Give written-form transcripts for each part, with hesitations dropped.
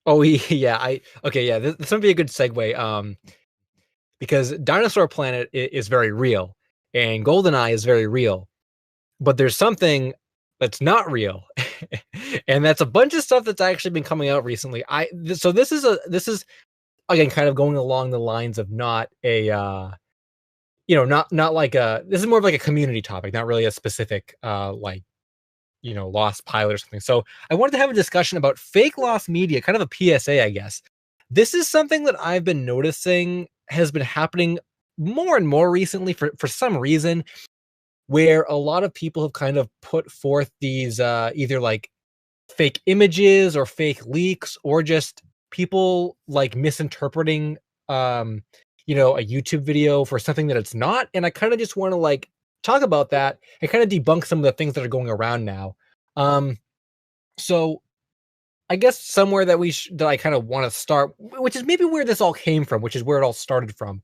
Oh, yeah. Okay, yeah. This would be a good segue. Because Dinosaur Planet is very real, and GoldenEye is very real, but there's something that's not real, and that's a bunch of stuff that's actually been coming out recently. So this is again kind of going along the lines of not a not like a this is more of like a community topic, not really a specific like lost pilot or something. So I wanted to have a discussion about fake lost media, kind of a PSA, I guess. This is something that I've been noticing has been happening more and more recently for some reason, where a lot of people have kind of put forth these either like fake images or fake leaks or just people like misinterpreting um a YouTube video for something that it's not. And I kind of just want to like talk about that and kind of debunk some of the things that are going around now. um so I guess somewhere that I kind of want to start, which is maybe where this all came from, which is where it all started from,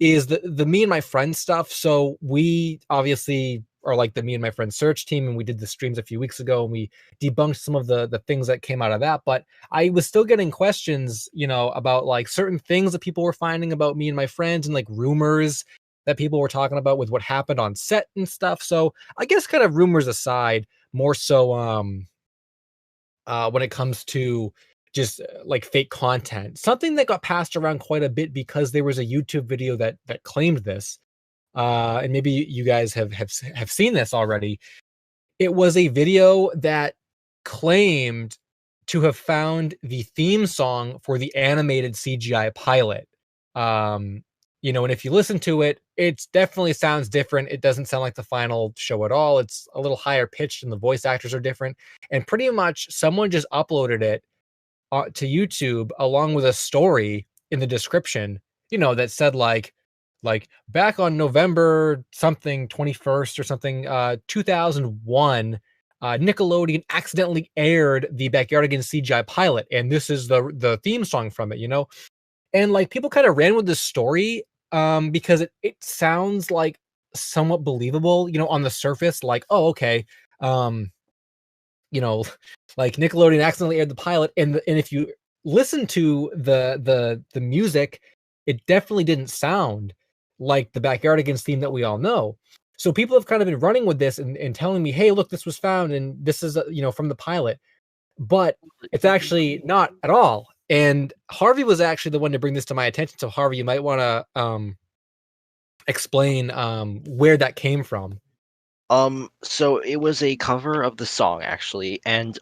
is the me and my friends stuff. So we obviously are like the me and my friends search team, and we did the streams a few weeks ago, and we debunked some of the things that came out of that. But I was still getting questions, about like certain things that people were finding about me and my friends, and like rumors that people were talking about with what happened on set and stuff. So I guess kind of rumors aside, more so when it comes to just like fake content. Something that got passed around quite a bit because there was a YouTube video that claimed this. And maybe you guys have seen this already. It was a video that claimed to have found the theme song for the animated CGI pilot. And if you listen to it, it definitely sounds different. It doesn't sound like the final show at all. It's a little higher pitched and the voice actors are different. And pretty much someone just uploaded it to YouTube along with a story in the description, that said like back on November something 21st or something 2001, Nickelodeon accidentally aired the Backyardigans CGI pilot, and this is the theme song from it. And like people kind of ran with this story because it sounds like somewhat believable, on the surface, like, oh, okay. Um, you know, like Nickelodeon accidentally aired the pilot, and if you listen to the music, it definitely didn't sound like the Backyardigans theme that we all know. So people have kind of been running with this and telling me, hey, look, this was found, and this is from the pilot, but it's actually not at all. And Harvey was actually the one to bring this to my attention. So Harvey, you might want to explain where that came from. So it was a cover of the song actually, and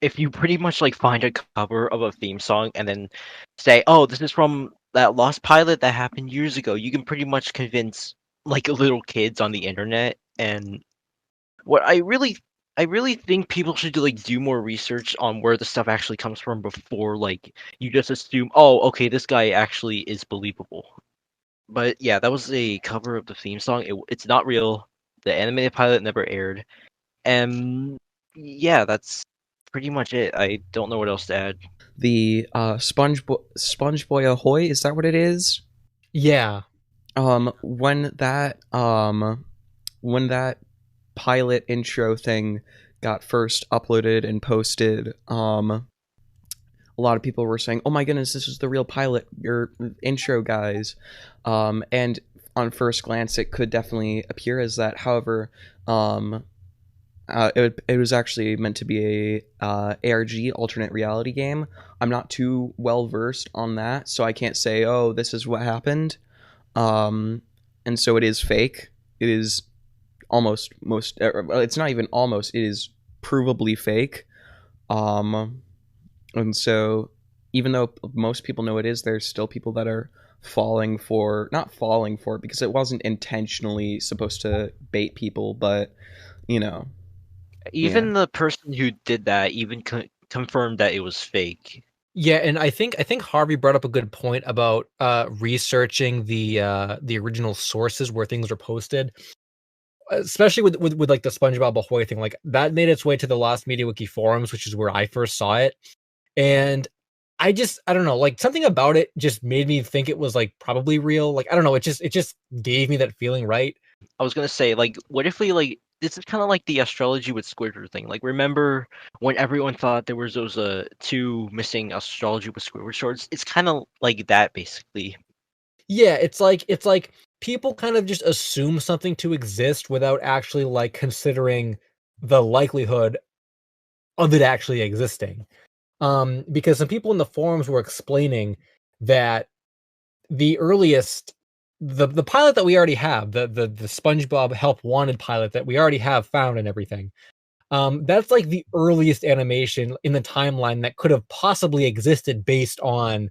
if you pretty much like find a cover of a theme song and then say, "Oh, this is from that Lost pilot that happened years ago," you can pretty much convince like little kids on the internet. And what I really think people should do more research on where the stuff actually comes from before like you just assume, "Oh, okay, this guy actually is believable." But yeah, that was a cover of the theme song. It's not real. The animated pilot never aired. And yeah, that's pretty much it. I don't know what else to add. The Sponge Boy Ahoy, is that what it is? Yeah. When that pilot intro thing got first uploaded and posted, a lot of people were saying, "Oh my goodness, this is the real pilot, your intro, guys." And on first glance, it could definitely appear as that. However, it was actually meant to be a ARG alternate reality game. I'm not too well versed on that, so I can't say, "Oh, this is what happened." And so it is fake. It is almost most. It's not even almost. It is provably fake. And so, even though most people know it is, there's still people that are not falling for it because it wasn't intentionally supposed to bait people, but you know, yeah. Even the person who did that even confirmed that it was fake. Yeah, and I think Harvey brought up a good point about researching the original sources where things were posted, especially with like the SpongeBob Ahoy thing. Like that made its way to the Lost Media Wiki forums, which is where I first saw it. And I don't know, like something about it just made me think it was like probably real. Like I don't know, it just gave me that feeling, right? I was gonna say, like, what if we like this is kind of like the astrology with Squidward thing. Like, remember when everyone thought there was those two missing astrology with Squidward shorts? It's kind of like that, basically. Yeah, it's like people kind of just assume something to exist without actually like considering the likelihood of it actually existing. Because some people in the forums were explaining that the earliest the pilot that we already have, the SpongeBob Help Wanted pilot that we already have found and everything, that's like the earliest animation in the timeline that could have possibly existed based on,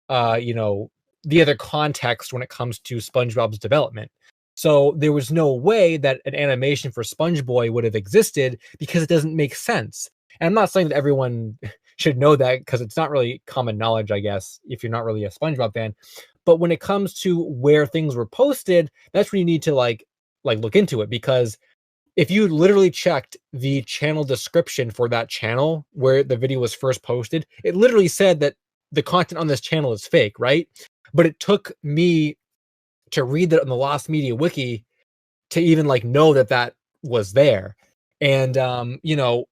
you know, the other context when it comes to SpongeBob's development. So there was no way that an animation for SpongeBoy would have existed because it doesn't make sense. And I'm not saying that everyone should know that because it's not really common knowledge, I guess, if you're not really a SpongeBob fan. But when it comes to where things were posted, that's when you need to like look into it, because if you literally checked the channel description for that channel where the video was first posted, it literally said that the content on this channel is fake, right? But it took me to read that on the Lost Media Wiki to even like know that that was there. And you know,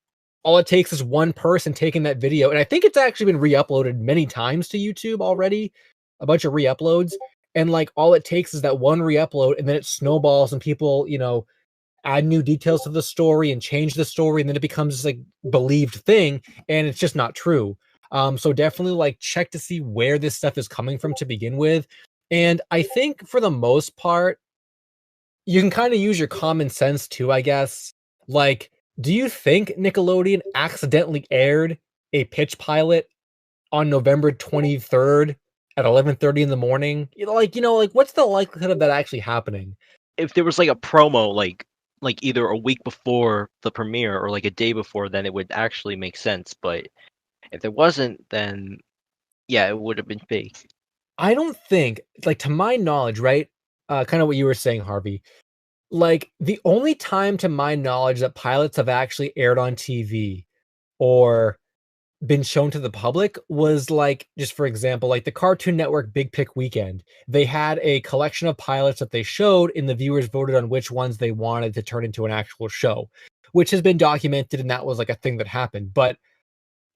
all it takes is one person taking that video, and I think it's actually been re-uploaded many times to YouTube already, a bunch of re-uploads. And like all it takes is that one re-upload, and then it snowballs, and people, you know, add new details to the story and change the story, and then it becomes this like believed thing, and it's just not true. So definitely like check to see where this stuff is coming from to begin with. And I think for the most part, you can kind of use your common sense too, I guess. Like, do you think Nickelodeon accidentally aired a pitch pilot on November 23rd at 11:30 in the morning? Like what's the likelihood of that actually happening? If there was like a promo, like either a week before the premiere or like a day before, then it would actually make sense. But if there wasn't, then yeah, it would have been fake. I don't think, like, to my knowledge, right? Kind of what you were saying, Harvey. Like, the only time to my knowledge that pilots have actually aired on TV or been shown to the public was like, just for example, like the Cartoon Network Big Pick Weekend. They had a collection of pilots that they showed, and the viewers voted on which ones they wanted to turn into an actual show, which has been documented, and that was like a thing that happened. But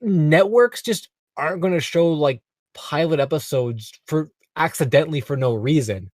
networks just aren't going to show like pilot episodes for accidentally for no reason.